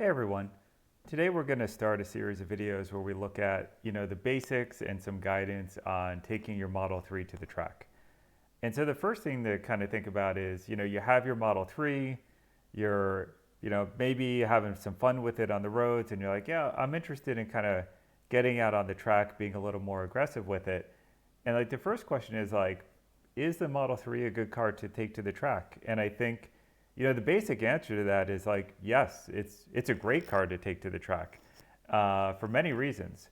Hey everyone. Today we're going to start a series of videos where we look at, the basics and some guidance on taking your Model 3 to the track. And so the first thing to kind of think about is, you have your Model 3, you're, maybe having some fun with it on the roads and you're like, yeah, I'm interested in kind of getting out on the track, being a little more aggressive with it. And like the first question is like, is the Model 3 a good car to take to the track? And I think the basic answer to that is like, yes, it's a great car to take to the track for many reasons.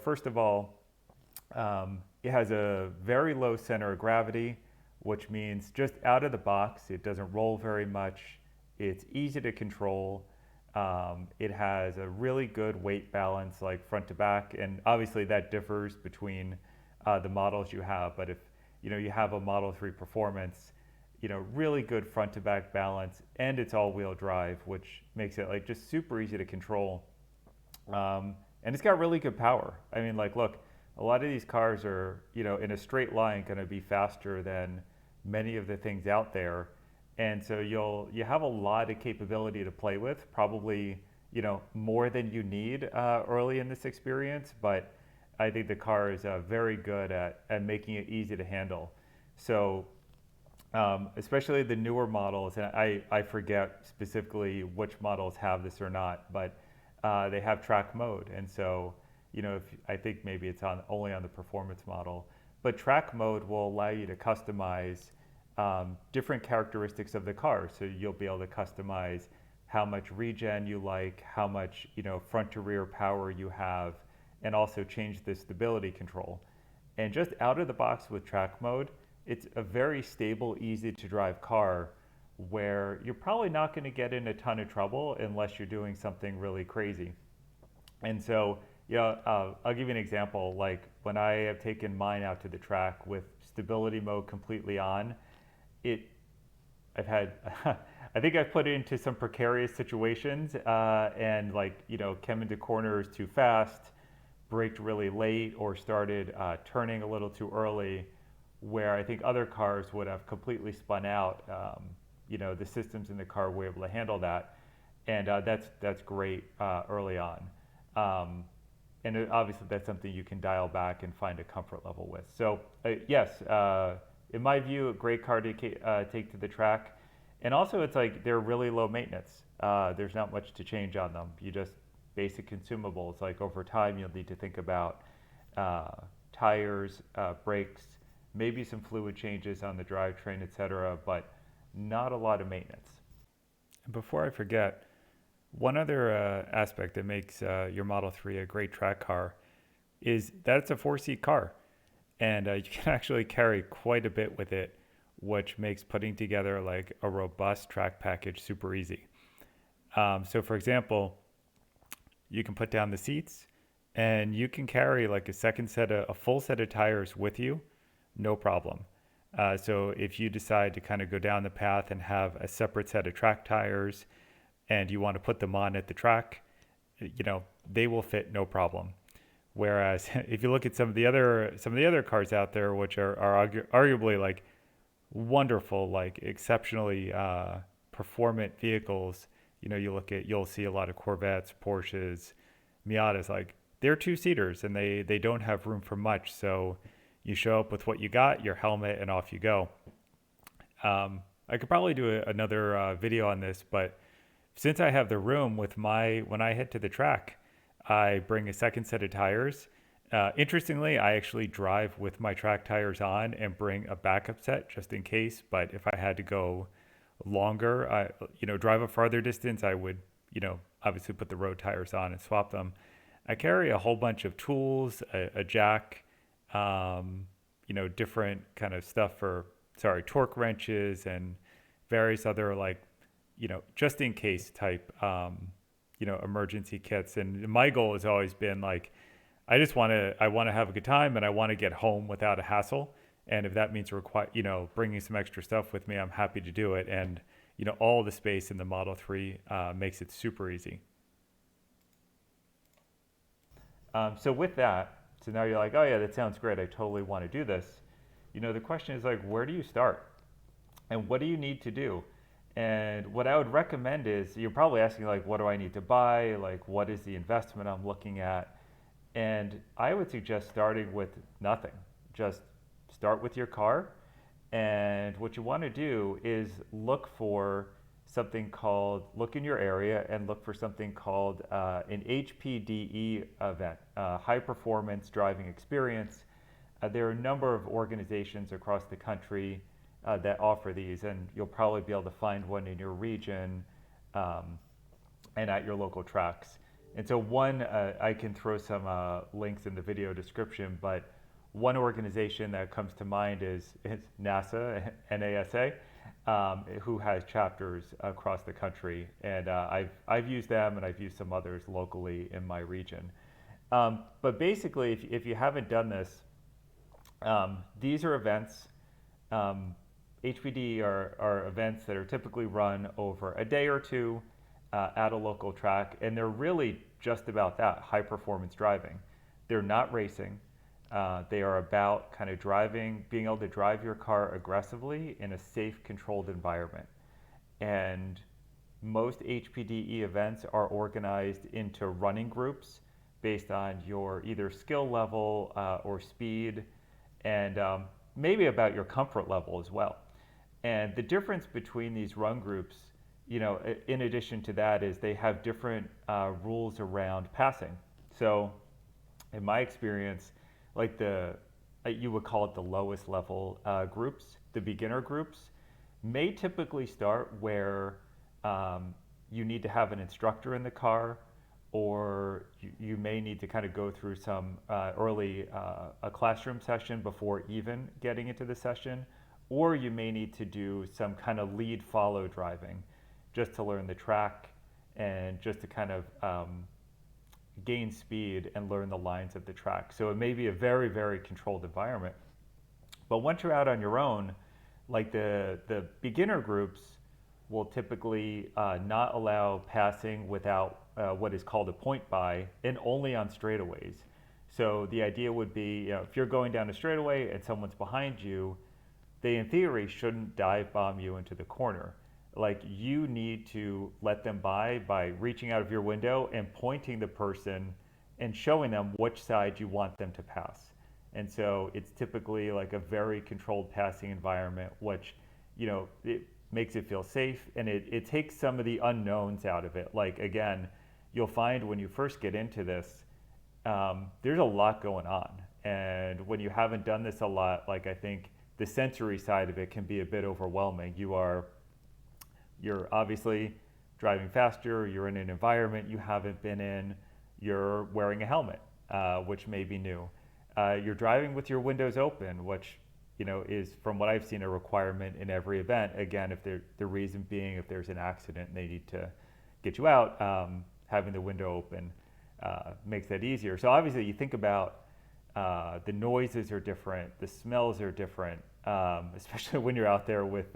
First of all, it has a very low center of gravity, which means just out of the box, it doesn't roll very much. It's easy to control. It has a really good weight balance, like front to back, and obviously that differs between the models you have. But if you have a Model 3 Performance, really good front to back balance, and it's all-wheel drive, which makes it like just super easy to control. And it's got really good power. I mean, like, look, a lot of these cars are, in a straight line going to be faster than many of the things out there. And so you have a lot of capability to play with, probably, more than you need early in this experience. But I think the car is very good at making it easy to handle. So especially the newer models, and I forget specifically which models have this or not, but they have track mode. And so, I think maybe it's only on the performance model, but track mode will allow you to customize different characteristics of the car. So you'll be able to customize how much regen you like, how much, front to rear power you have, and also change the stability control. And just out of the box with track mode, it's a very stable, easy to drive car where you're probably not going to get in a ton of trouble unless you're doing something really crazy. And so, I'll give you an example. Like when I have taken mine out to the track with stability mode completely on, it, I've had, I think I've put it into some precarious situations and like, came into corners too fast, braked really late, or started turning a little too early, where I think other cars would have completely spun out. The systems in the car were able to handle that, and that's great early on. Obviously, that's something you can dial back and find a comfort level with. So yes, in my view, a great car to take to the track, and also it's like they're really low maintenance. There's not much to change on them. You just basic consumables. Like over time, you'll need to think about tires, brakes, maybe some fluid changes on the drivetrain, etc., but not a lot of maintenance. Before I forget, one other aspect that makes your Model 3 a great track car is that it's a four-seat car, and you can actually carry quite a bit with it, which makes putting together like a robust track package super easy. So for example, you can put down the seats and you can carry like a full set of tires with you, no problem. So if you decide to kind of go down the path and have a separate set of track tires and you want to put them on at the track, they will fit no problem. Whereas if you look at some of the other cars out there, which are arguably like wonderful, like exceptionally performant vehicles, you'll see a lot of Corvettes, Porsches, Miatas, like they're two-seaters and they don't have room for much. So you show up with what you got, your helmet, and off you go. I could probably do another video on this, but since I have the room when I head to the track, I bring a second set of tires. Interestingly, I actually drive with my track tires on and bring a backup set just in case. But if I had to go longer, drive a farther distance, I would, obviously put the road tires on and swap them. I carry a whole bunch of tools, a jack, different kind of stuff torque wrenches and various other like, just in case type, emergency kits. And my goal has always been like, I want to have a good time and I want to get home without a hassle. And if that means bringing some extra stuff with me, I'm happy to do it. And, all the space in the Model 3 makes it super easy. So with that, so now you're like, oh yeah, that sounds great. I totally want to do this. The question is like, where do you start? And what do you need to do? And what I would recommend is you're probably asking, like, what do I need to buy? Like, what is the investment I'm looking at? And I would suggest starting with nothing. Just start with your car. And what you want to do is look in your area and look for something called an HPDE event, High Performance Driving Experience. There are a number of organizations across the country that offer these, and you'll probably be able to find one in your region um, and at your local tracks. And so I can throw some links in the video description, but one organization that comes to mind is NASA, NASA, who has chapters across the country. And I've used them, and I've used some others locally in my region. But basically, if you haven't done this, these are events. HPD are events that are typically run over a day or two at a local track, and they're really just about that, high performance driving. They're not racing. They are about kind of being able to drive your car aggressively in a safe, controlled environment. And most HPDE events are organized into running groups based on your either skill level or speed, and maybe about your comfort level as well. And the difference between these run groups, in addition to that, is they have different rules around passing. So, in my experience, like you would call it the lowest level groups, the beginner groups, may typically start where you need to have an instructor in the car, or you may need to kind of go through some early a classroom session before even getting into the session, or you may need to do some kind of lead follow driving just to learn the track and just to kind of gain speed and learn the lines of the track. So it may be a very, very controlled environment. But once you're out on your own, like the beginner groups will typically not allow passing without what is called a point by, and only on straightaways. So the idea would be, if you're going down a straightaway and someone's behind you, they in theory shouldn't dive bomb you into the corner. Like, you need to let them by reaching out of your window and pointing the person and showing them which side you want them to pass. And so it's typically like a very controlled passing environment, which, it makes it feel safe, and it takes some of the unknowns out of it. Like, again, you'll find when you first get into this, there's a lot going on. And when you haven't done this a lot, like, I think the sensory side of it can be a bit overwhelming. You're obviously driving faster, you're in an environment you haven't been in, you're wearing a helmet, which may be new. You're driving with your windows open, which is, from what I've seen, a requirement in every event. Again, the reason being, if there's an accident and they need to get you out, having the window open makes that easier. So obviously you think about the noises are different, the smells are different, especially when you're out there with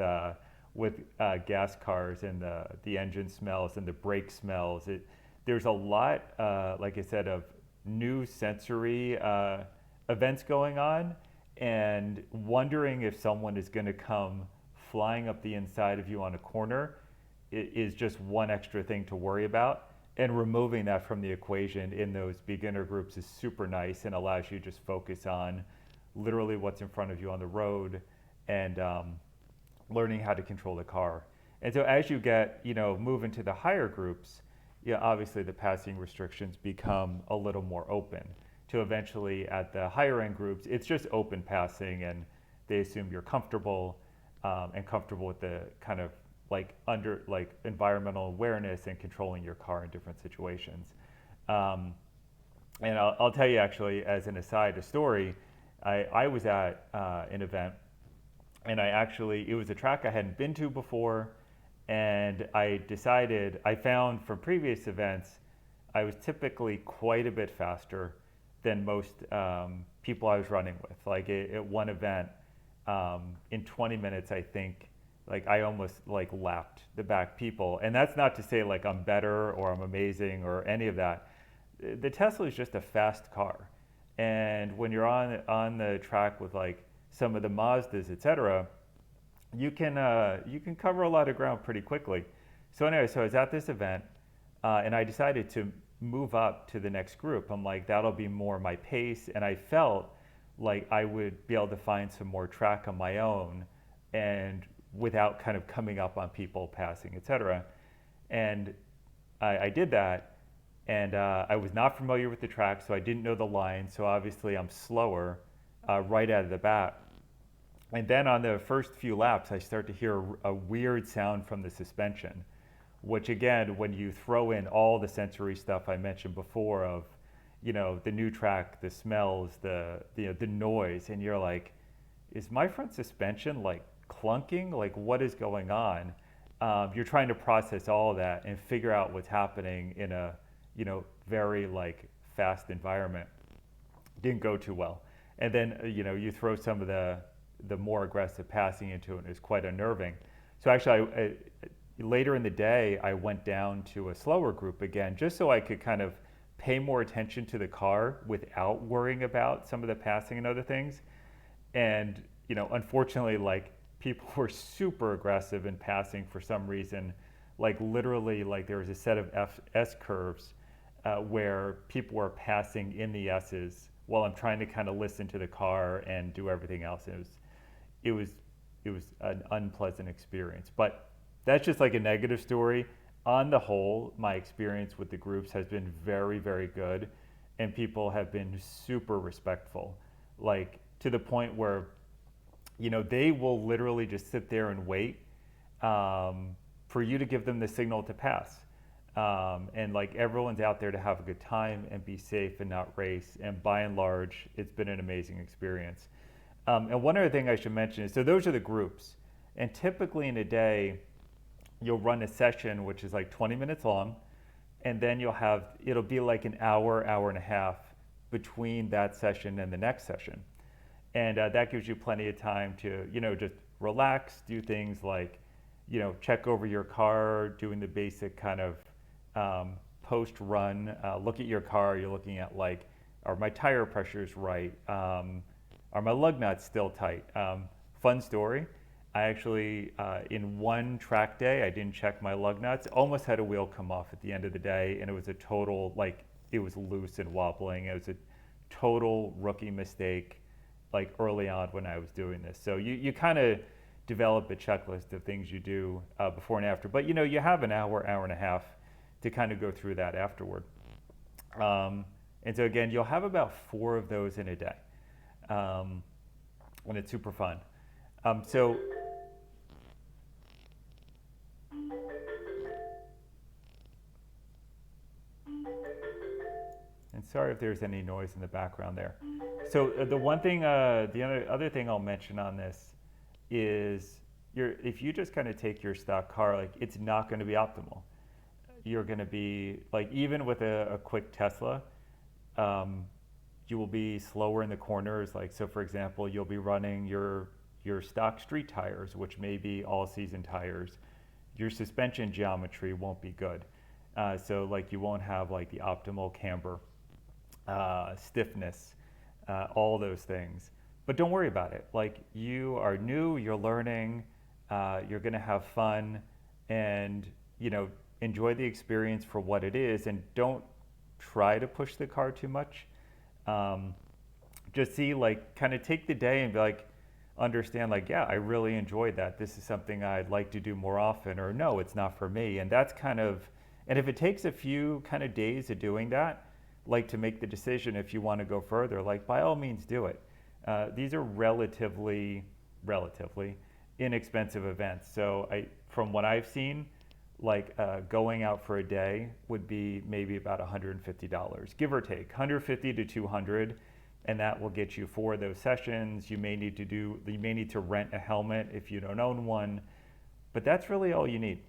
gas cars, and the engine smells and the brake smells. There's a lot, like I said, of new sensory events going on, and wondering if someone is going to come flying up the inside of you on a corner is just one extra thing to worry about. And removing that from the equation in those beginner groups is super nice and allows you to just focus on literally what's in front of you on the road, and learning how to control the car. And so as you move into the higher groups, obviously the passing restrictions become a little more open, to eventually at the higher end groups, it's just open passing, and they assume you're comfortable and comfortable with the kind of environmental awareness and controlling your car in different situations. And I'll tell you, actually, as an aside, a story. I was at an event, and it was a track I hadn't been to before, and I found from previous events, I was typically quite a bit faster than most people I was running with. Like, at one event, in 20 minutes, I think, I almost lapped the back people. And that's not to say I'm better or I'm amazing or any of that. The Tesla is just a fast car. And when you're on the track with some of the Mazdas, etc., you can cover a lot of ground pretty quickly. So anyway, so I was at this event, and I decided to move up to the next group. I'm like, that'll be more my pace, and I felt like I would be able to find some more track on my own, and without kind of coming up on people, passing, etc. And I did that, and I was not familiar with the track, so I didn't know the line. So obviously, I'm slower right out of the bat. And then on the first few laps, I start to hear a weird sound from the suspension, which again, when you throw in all the sensory stuff I mentioned before of, the new track, the smells, the noise, and you're like, is my front suspension like clunking? Like what is going on? You're trying to process all of that and figure out what's happening in a, very like fast environment. Didn't go too well. And then, you throw some of the more aggressive passing into it, and it was quite unnerving. So actually, later in the day, I went down to a slower group again, just so I could kind of pay more attention to the car without worrying about some of the passing and other things. And, unfortunately, like people were super aggressive in passing for some reason. Like literally, like there was a set of S curves where people were passing in the S's while I'm trying to kind of listen to the car and do everything else. It was it was an unpleasant experience. But that's just like a negative story. On the whole, my experience with the groups has been very, very good, and people have been super respectful, like to the point where, they will literally just sit there and wait for you to give them the signal to pass. And like everyone's out there to have a good time and be safe and not race. And by and large, it's been an amazing experience. And one other thing I should mention is, so those are the groups. And typically in a day, you'll run a session which is like 20 minutes long, and then it'll be like an hour, hour and a half between that session and the next session. And that gives you plenty of time to, just relax, do things like, check over your car, doing the basic kind of post run, look at your car. You're looking at like, are my tire pressures right? Are my lug nuts still tight? Fun story. I actually, in one track day, I didn't check my lug nuts, almost had a wheel come off at the end of the day, and it was a total, like, it was loose and wobbling. It was a total rookie mistake, like early on when I was doing this. So you kind of develop a checklist of things you do before and after. But, you have an hour, hour and a half to kind of go through that afterward. And so again, you'll have about 4 of those in a day. And it's super fun. So and sorry if there's any noise in the background there. So the one thing, the other thing I'll mention on this is, if you just kind of take your stock car, like it's not going to be optimal. You're going to be like, even with a quick Tesla, you will be slower in the corners. Like, so for example, you'll be running your stock street tires, which may be all season tires. Your suspension geometry won't be good. So like you won't have like the optimal camber, stiffness, all those things. But don't worry about it. Like, you are new, you're learning, you're gonna have fun, and enjoy the experience for what it is, and don't try to push the car too much. Just see, like, kind of take the day and be like, understand, like, yeah, I really enjoyed that. This is something I'd like to do more often, or no, it's not for me. And that's kind of, and if it takes a few kind of days of doing that, like to make the decision if you want to go further, like by all means do it. These are relatively inexpensive events. So from what I've seen, like going out for a day would be maybe about $150, give or take, 150 to 200, and that will get you 4 of those sessions. You may need to rent a helmet if you don't own one, but that's really all you need.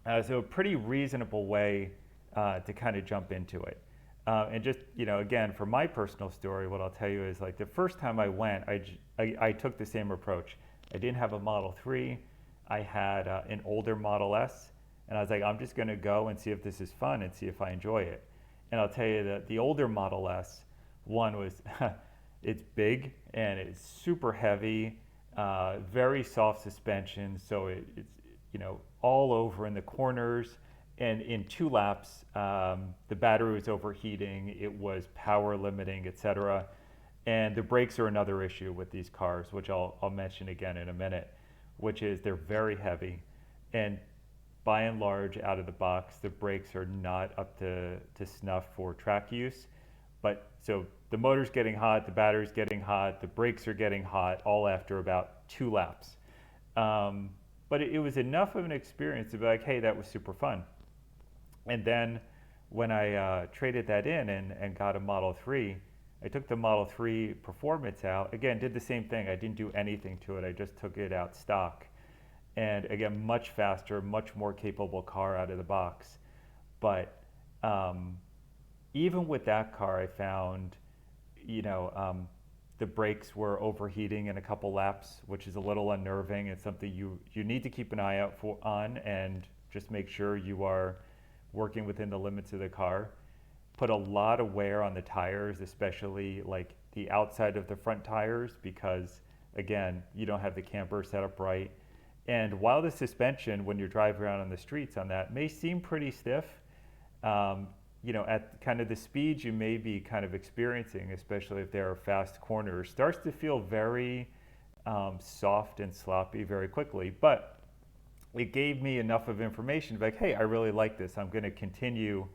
So a pretty reasonable way to kind of jump into it. And just, again, for my personal story, what I'll tell you is, like, the first time I went, I took the same approach. I didn't have a Model 3. I had an older Model S, and I was like, I'm just going to go and see if this is fun and see if I enjoy it. And I'll tell you that the older Model S, one was, it's big and it's super heavy, very soft suspension, so it's all over in the corners. And in 2 laps, the battery was overheating, it was power limiting, etc. And the brakes are another issue with these cars, which I'll mention again in a minute, which is they're very heavy. And by and large, out of the box, the brakes are not up to snuff for track use. But so the motor's getting hot, the battery's getting hot, the brakes are getting hot, all after about 2 laps. But it was enough of an experience to be like, hey, that was super fun. And then when I traded that in and got a Model 3, I took the Model 3 Performance out. Again, did the same thing. I didn't do anything to it. I just took it out stock. And again, much faster, much more capable car out of the box. But even with that car, I found, the brakes were overheating in a couple laps, which is a little unnerving. It's something you need to keep an eye out on and just make sure you are working within the limits of the car. Put a lot of wear on the tires, especially like the outside of the front tires, because again, you don't have the camber set up right. And while the suspension, when you're driving around on the streets on that, may seem pretty stiff, at kind of the speeds you may be kind of experiencing, especially if there are fast corners, starts to feel very soft and sloppy very quickly. But it gave me enough of information like, hey, I really like this. I'm going to continue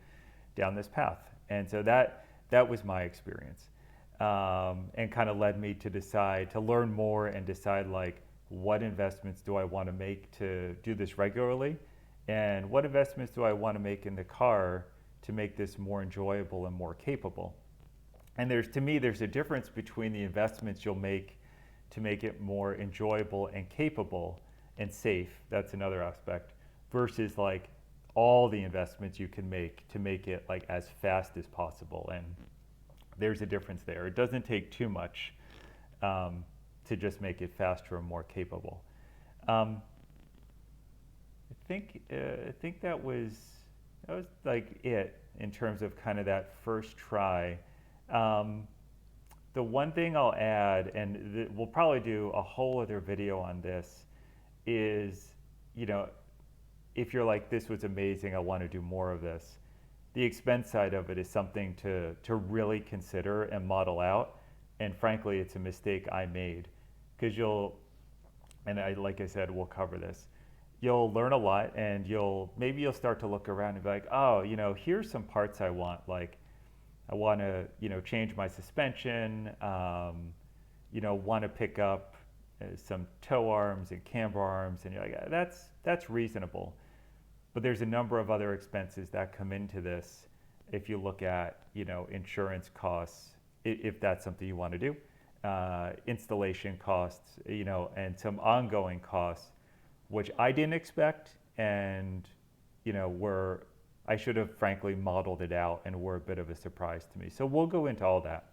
down this path. And so that was my experience, and kind of led me to decide to learn more and decide like, what investments do I want to make to do this regularly, and what investments do I want to make in the car to make this more enjoyable and more capable. And to me, there's a difference between the investments you'll make to make it more enjoyable and capable and safe. That's another aspect, versus like all the investments you can make to make it like as fast as possible. And there's a difference there. It doesn't take too much to just make it faster and more capable. I think that was like it in terms of kind of that first try. The one thing I'll add, and we'll probably do a whole other video on this, is if you're like, this was amazing, I want to do more of this, the expense side of it is something to really consider and model out. And frankly, it's a mistake I made, because like I said, we'll cover this. You'll learn a lot, and maybe you'll start to look around and be like, oh, here's some parts I want. Like, I want to, change my suspension, want to pick up some toe arms and camber arms, and you're like, that's reasonable. But there's a number of other expenses that come into this if you look at, insurance costs, if that's something you want to do, installation costs, and some ongoing costs, which I didn't expect, and I should have frankly modeled it out and were a bit of a surprise to me. So we'll go into all that.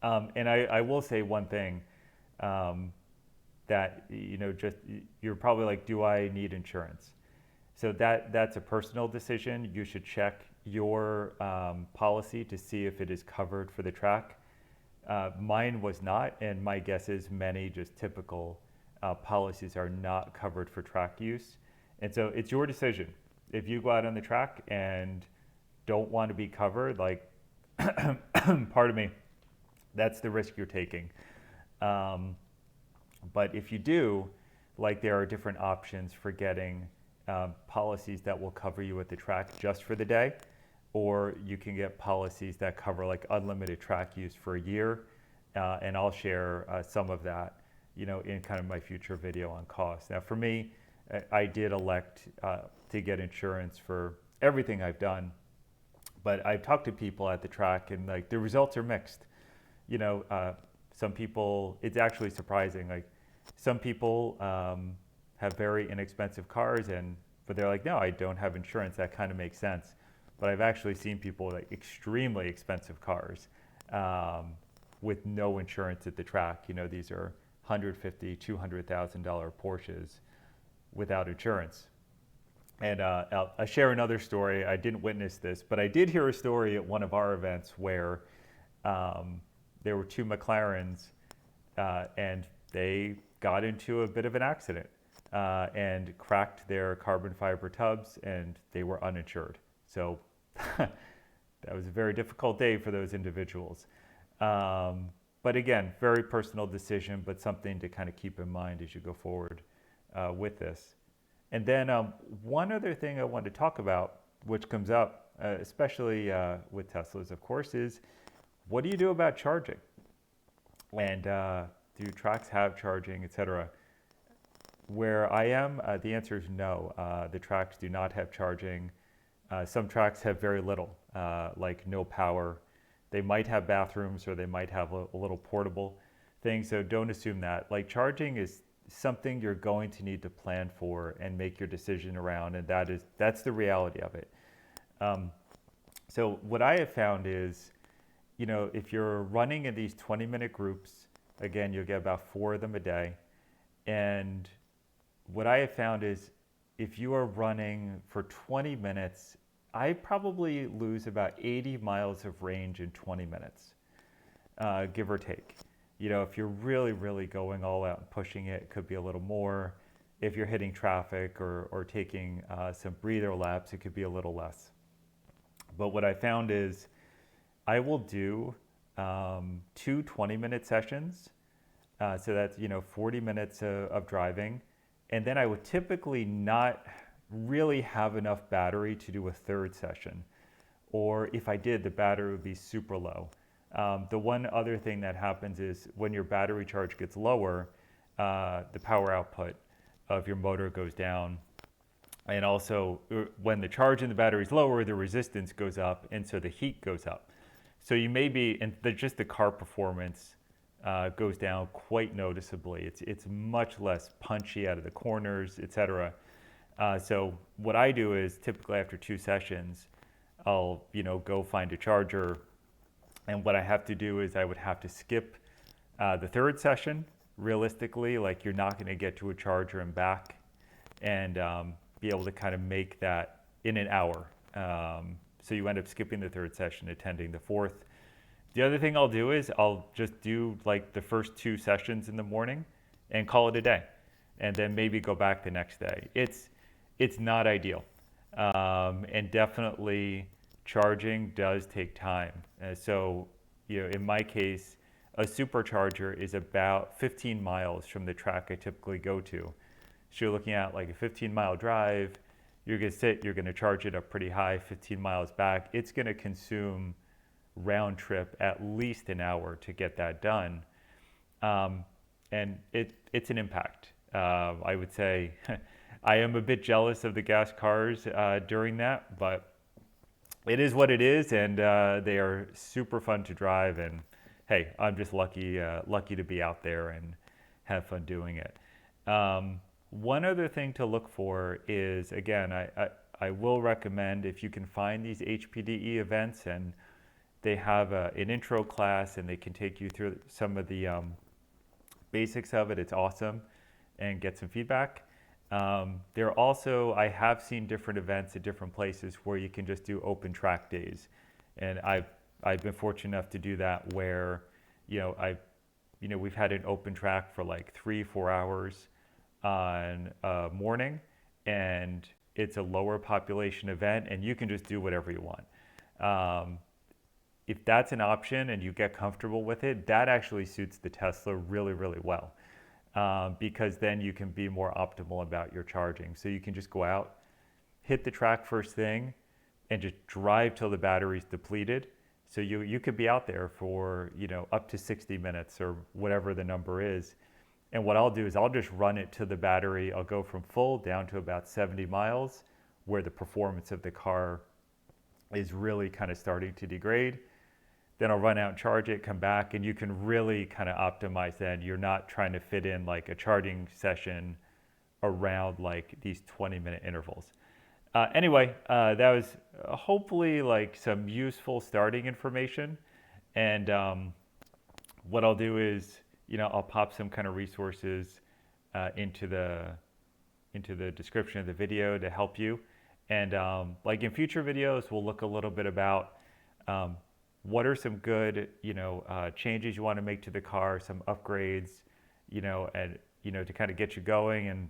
And I will say one thing, that just you're probably like, do I need insurance? So that's a personal decision. You should check your policy to see if it is covered for the track. Mine was not, and my guess is many just typical policies are not covered for track use. And so it's your decision. If you go out on the track and don't want to be covered, like, pardon me, that's the risk you're taking. But if you do, like, there are different options for getting policies that will cover you at the track just for the day, or you can get policies that cover like unlimited track use for a year. And I'll share some of that, in kind of my future video on cost. Now, for me, I did elect to get insurance for everything I've done, but I've talked to people at the track, and like the results are mixed. Some people, it's actually surprising. Like, some people have very inexpensive cars, but they're like, no, I don't have insurance. That kind of makes sense. But I've actually seen people like extremely expensive cars with no insurance at the track. These are $150,000, $200,000 Porsches without insurance. And I'll share another story. I didn't witness this, but I did hear a story at one of our events where there were two McLarens, and they got into a bit of an accident and cracked their carbon fiber tubs, and they were uninsured. So that was a very difficult day for those individuals. But again, very personal decision, but something to kind of keep in mind as you go forward with this. And then one other thing I wanted to talk about, which comes up, especially with Teslas, of course, is what do you do about charging? And do tracks have charging, etc.? Where I am, the answer is no. The tracks do not have charging. Some tracks have very little, like no power. They might have bathrooms, or they might have a little portable thing, so don't assume that. Like, charging is something you're going to need to plan for and make your decision around, and that's the reality of it. So what I have found is, if you're running in these 20-minute groups, again, you'll get about 4 of them a day. And what I have found is if you are running for 20 minutes, I probably lose about 80 miles of range in 20 minutes, give or take. If you're really, really going all out and pushing it, it could be a little more. If you're hitting traffic or taking some breather laps, it could be a little less. But what I found is I will do 2 20-minute sessions. So that's, 40 minutes of driving. And then I would typically not really have enough battery to do a third session. Or if I did, the battery would be super low. The one other thing that happens is when your battery charge gets lower, the power output of your motor goes down. And also, when the charge in the battery is lower, the resistance goes up, and so the heat goes up. So you may be, and just the car performance goes down quite noticeably. It's much less punchy out of the corners, etc. So what I do is typically after 2 sessions, I'll go find a charger, and what I have to do is I would have to skip the third session. Realistically, like, you're not going to get to a charger and back, and be able to kind of make that in an hour. So you end up skipping the third session, attending the fourth. The other thing I'll do is I'll just do like the first 2 sessions in the morning and call it a day, and then maybe go back the next day. It's not ideal, and definitely charging does take time. So in my case, a supercharger is about 15 miles from the track I typically go to. So you're looking at like a 15-mile drive. You're going to sit, you're going to charge it up pretty high, 15 miles back. It's going to consume round trip at least an hour to get that done. And it's an impact. I would say I am a bit jealous of the gas cars during that, but it is what it is, and they are super fun to drive. And hey, I'm just lucky to be out there and have fun doing it. One other thing to look for is, again, I will recommend, if you can find these HPDE events and they have an intro class and they can take you through some of the basics of it, it's awesome, and get some feedback. There are also, I have seen different events at different places where you can just do open track days. And I've been fortunate enough to do that where, we've had an open track for like 3-4 hours on a morning, and it's a lower population event, and you can just do whatever you want. If that's an option and you get comfortable with it, that actually suits the Tesla really, really well, because then you can be more optimal about your charging. So you can just go out, hit the track first thing, and just drive till the battery's depleted. So you could be out there for up to 60 minutes or whatever the number is. And what I'll do is I'll just run it to the battery. I'll go from full down to about 70 miles, where the performance of the car is really kind of starting to degrade. Then I'll run out and charge it, come back, and you can really kind of optimize that. You're not trying to fit in like a charging session around like these 20-minute intervals. Anyway, that was hopefully like some useful starting information. And what I'll do is, I'll pop some kind of resources into the description of the video to help you. And like in future videos, we'll look a little bit about what are some good, changes you want to make to the car, some upgrades, and to kind of get you going. And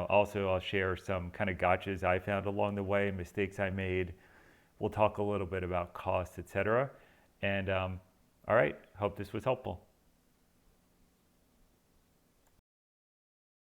also I'll share some kind of gotchas I found along the way, mistakes I made. We'll talk a little bit about costs, etc. And all right, hope this was helpful.